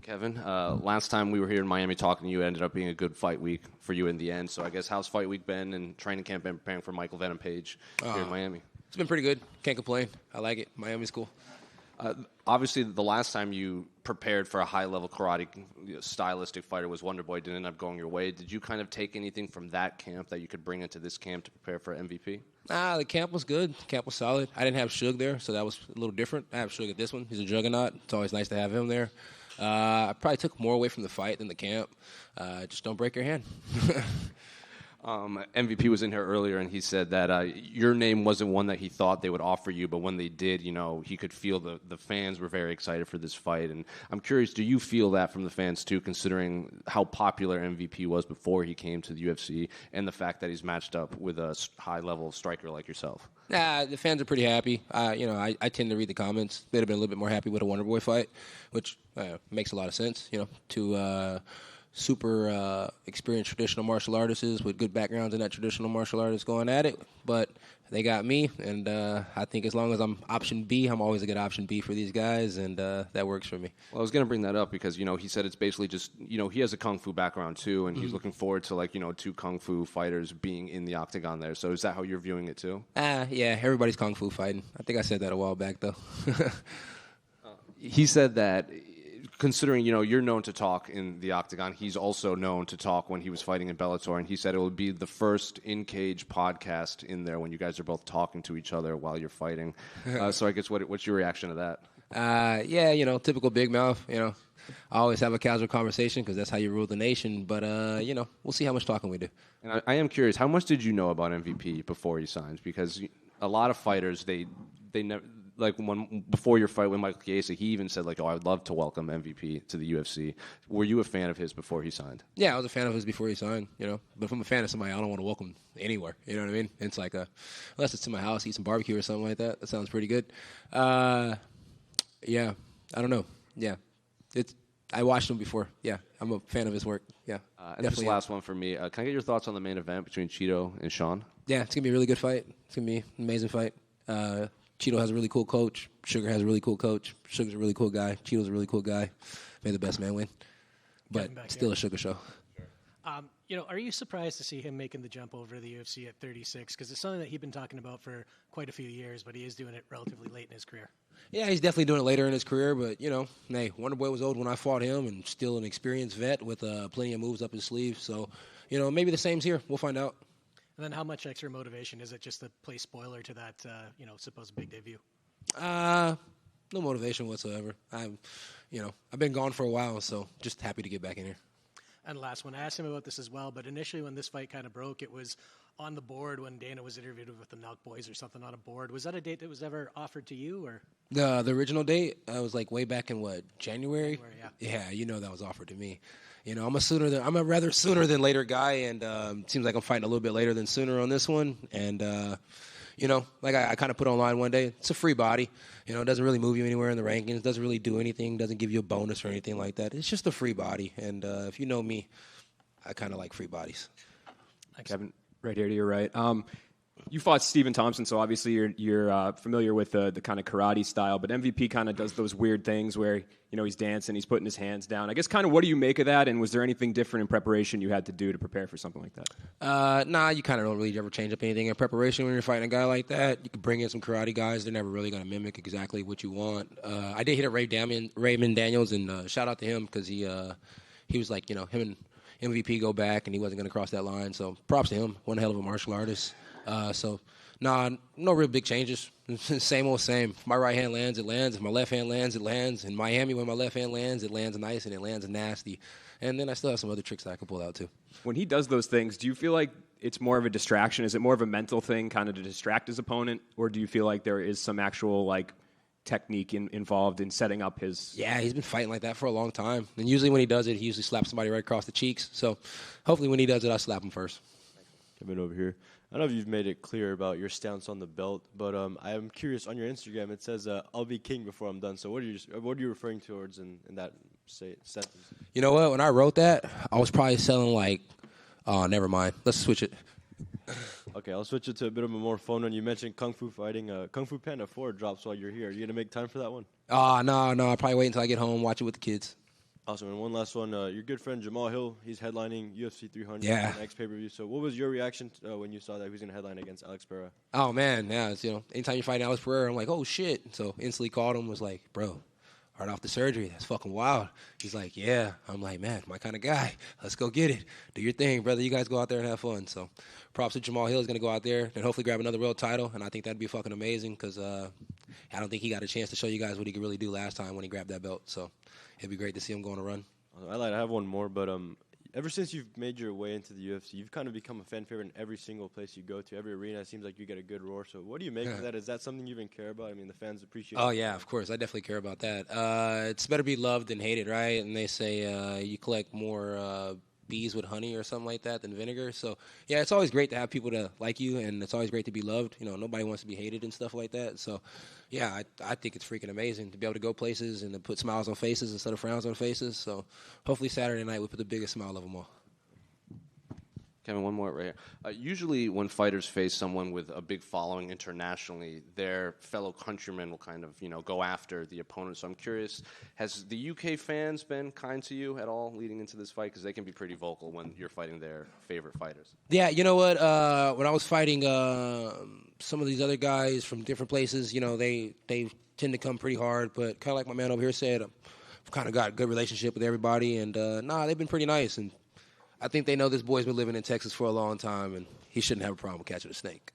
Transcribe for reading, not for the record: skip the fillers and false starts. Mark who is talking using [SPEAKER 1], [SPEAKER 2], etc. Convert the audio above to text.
[SPEAKER 1] Kevin. Last time we were here in Miami talking to you, it ended up being a good fight week for you in the end. So I guess how's fight week been and training camp been preparing for Michael Venom Page here in Miami?
[SPEAKER 2] It's been pretty good. Can't complain. I like it. Miami's cool.
[SPEAKER 1] Obviously, the last time you prepared for a high-level karate stylistic fighter was Wonderboy. Didn't end up going your way. Did you kind of take anything from that camp that you could bring into this camp to prepare for MVP?
[SPEAKER 2] The camp was good. The camp was solid. I didn't have Suge there, so that was a little different. I have Suge at this one. He's a juggernaut. It's always nice to have him there. I probably took more away from the fight than the camp. Just don't break your hand.
[SPEAKER 1] MVP was in here earlier, and he said that your name wasn't one that he thought they would offer you, but when they did, you know, he could feel the fans were very excited for this fight. And I'm curious, do you feel that from the fans too, considering how popular MVP was before he came to the UFC and the fact that he's matched up with a high-level striker like yourself?
[SPEAKER 2] The fans are pretty happy. I tend to read the comments. They'd have been a little bit more happy with a Wonderboy fight, which makes a lot of sense, to super experienced traditional martial artists with good backgrounds in that traditional martial artists going at it. But they got me, and I think as long as I'm option B, I'm always a good option B for these guys, and that works for me.
[SPEAKER 1] Well, I was going to bring that up because, he said it's basically just, he has a Kung Fu background too, and he's looking forward to, two Kung Fu fighters being in the octagon there. So is that how you're viewing it too?
[SPEAKER 2] Yeah, everybody's Kung Fu fighting. I think I said that a while back, though.
[SPEAKER 1] He said that, considering, you're known to talk in the octagon, he's also known to talk when he was fighting in Bellator, and he said it would be the first in-cage podcast in there when you guys are both talking to each other while you're fighting. So I guess what's your reaction to that?
[SPEAKER 2] Typical big mouth, I always have a casual conversation because that's how you rule the nation, but, we'll see how much talking we do.
[SPEAKER 1] And I am curious, how much did you know about MVP before he signed? Because a lot of fighters, they never... Like before your fight with Michael Chiesa, he even said I would love to welcome MVP to the UFC. Were you a fan of his before he signed?
[SPEAKER 2] Yeah, I was a fan of his before he signed. But if I'm a fan of somebody, I don't want to welcome anywhere. You know what I mean? It's like unless it's to my house, eat some barbecue or something like that. That sounds pretty good. Yeah, I don't know. Yeah, I watched him before. Yeah, I'm a fan of his work. Yeah,
[SPEAKER 1] and this last one for me. Can I get your thoughts on the main event between Cheeto and Sean?
[SPEAKER 2] Yeah, it's gonna be a really good fight. It's gonna be an amazing fight. Cheeto has a really cool coach. Sugar has a really cool coach. Sugar's a really cool guy. Cheeto's a really cool guy. May the best man win. But still a Sugar show.
[SPEAKER 3] Sure. Are you surprised to see him making the jump over to the UFC at 36? Because it's something that he's been talking about for quite a few years, but he is doing it relatively late in his career.
[SPEAKER 2] Yeah, he's definitely doing it later in his career, but, hey, Wonderboy was old when I fought him and still an experienced vet with plenty of moves up his sleeve. So, maybe the same's here. We'll find out.
[SPEAKER 3] And then how much extra motivation is it just to play spoiler to that, supposed big debut?
[SPEAKER 2] No motivation whatsoever. I've been gone for a while, so just happy to get back in here.
[SPEAKER 3] And last one, I asked him about this as well, but initially when this fight kind of broke, it was on the board when Dana was interviewed with the Nelk Boys or something on a board. Was that a date that was ever offered to you? Or
[SPEAKER 2] The original date was way back in January?
[SPEAKER 3] Yeah.
[SPEAKER 2] Yeah, that was offered to me. I'm a rather sooner than later guy, and it seems like I'm fighting a little bit later than sooner on this one. And I kind of put online one day, it's a free body. It doesn't really move you anywhere in the rankings, doesn't really do anything, doesn't give you a bonus or anything like that. It's just a free body, and if you know me, I kind of like free bodies.
[SPEAKER 3] Thanks.
[SPEAKER 4] Kevin, right here to your right. You fought Stephen Thompson, so obviously you're familiar with the kind of karate style, but MVP kind of does those weird things where, he's dancing, he's putting his hands down. I guess kind of what do you make of that, and was there anything different in preparation you had to do to prepare for something like that?
[SPEAKER 2] Nah, you kind of don't really ever change up anything in preparation when you're fighting a guy like that. You can bring in some karate guys. They're never really going to mimic exactly what you want. I did hit a Raymond Daniels, and shout out to him because he was like, him and MVP go back, and he wasn't going to cross that line. So props to him. One hell of a martial artist. No real big changes. Same old same. If my right hand lands, it lands. If my left hand lands, it lands. In Miami, when my left hand lands, it lands nice and it lands nasty. And then I still have some other tricks that I can pull out too.
[SPEAKER 4] When he does those things, do you feel like it's more of a distraction? Is it more of a mental thing kind of to distract his opponent? Or do you feel like there is some actual technique involved in setting up his...
[SPEAKER 2] Yeah, he's been fighting like that for a long time. And usually when he does it, he usually slaps somebody right across the cheeks. So hopefully when he does it, I slap him first.
[SPEAKER 5] Coming over here. I don't know if you've made it clear about your stance on the belt, but I am curious. On your Instagram, it says, I'll be king before I'm done. So what are you referring towards in that sentence?
[SPEAKER 2] You know what? When I wrote that, I was probably selling never mind. Let's switch it.
[SPEAKER 5] Okay, I'll switch it to a bit of a more fun one. You mentioned Kung Fu fighting. Kung Fu Panda 4 drops while you're here. Are you going to make time for that one?
[SPEAKER 2] No. I'll probably wait until I get home, watch it with the kids.
[SPEAKER 5] Awesome. And one last one. Your good friend Jamal Hill, he's headlining UFC 300
[SPEAKER 2] Yeah.
[SPEAKER 5] next pay-per-view. So what was your reaction when you saw that he was going to headline against Alex Pereira?
[SPEAKER 2] Oh man, yeah. It's, anytime you fight Alex Pereira, I'm like, oh shit. So instantly called him, was like, bro, right off the surgery, that's fucking wild. He's like, yeah. I'm like, man, my kind of guy. Let's go get it. Do your thing, brother. You guys go out there and have fun. So props to Jamal Hill. Is going to go out there and hopefully grab another world title, and I think that'd be fucking amazing because I don't think he got a chance to show you guys what he could really do last time when he grabbed that belt. So it'd be great to see him go on a run.
[SPEAKER 5] I have one more, but ever since you've made your way into the UFC, you've kind of become a fan favorite in every single place you go to. Every arena, it seems like you get a good roar. So what do you make of that? Is that something you even care about? I mean, the fans appreciate it.
[SPEAKER 2] Oh, yeah, of course. I definitely care about that. It's better be loved than hated, right? And they say you collect more bees with honey or something like that than vinegar. So, yeah, it's always great to have people to like you, and it's always great to be loved. Nobody wants to be hated and stuff like that. So, yeah, I think it's freaking amazing to be able to go places and to put smiles on faces instead of frowns on faces. So, hopefully Saturday night we put the biggest smile of them all.
[SPEAKER 1] Kevin, one more right here. Usually when fighters face someone with a big following internationally, their fellow countrymen will kind of, go after the opponent. So I'm curious, has the UK fans been kind to you at all leading into this fight? Because they can be pretty vocal when you're fighting their favorite fighters.
[SPEAKER 2] Yeah, you know what? When I was fighting some of these other guys from different places, they tend to come pretty hard. But kind of like my man over here said, I've kind of got a good relationship with everybody. And, they've been pretty nice. And I think they know this boy's been living in Texas for a long time, and he shouldn't have a problem with catching a snake.